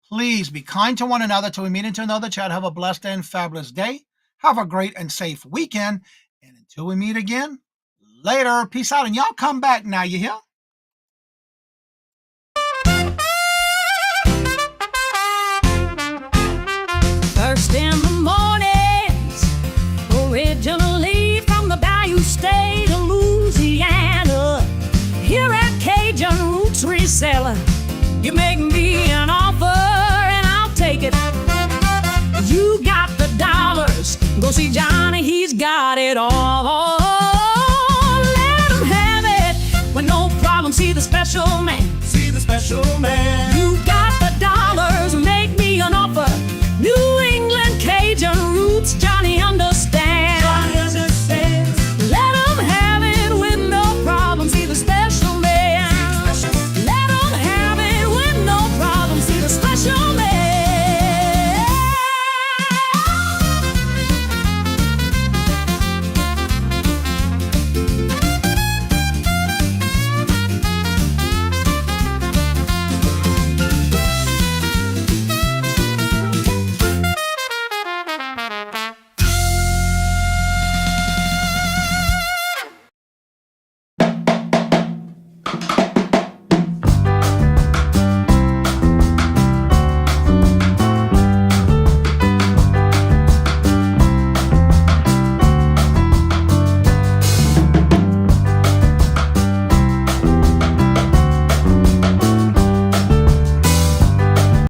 Please be kind to one another till we meet into another chat. Have a blessed and fabulous day. Have a great and safe weekend. And until we meet again, later. Peace out. And y'all come back now, you hear? First in the mornings, originally from the Bayou State of Louisiana. Here at Cajun Roots Reseller, you make me an offer and I'll take it. You got the dollars, go see Johnny, he's got it all. Let him have it with no problem. See the special man. See the special man.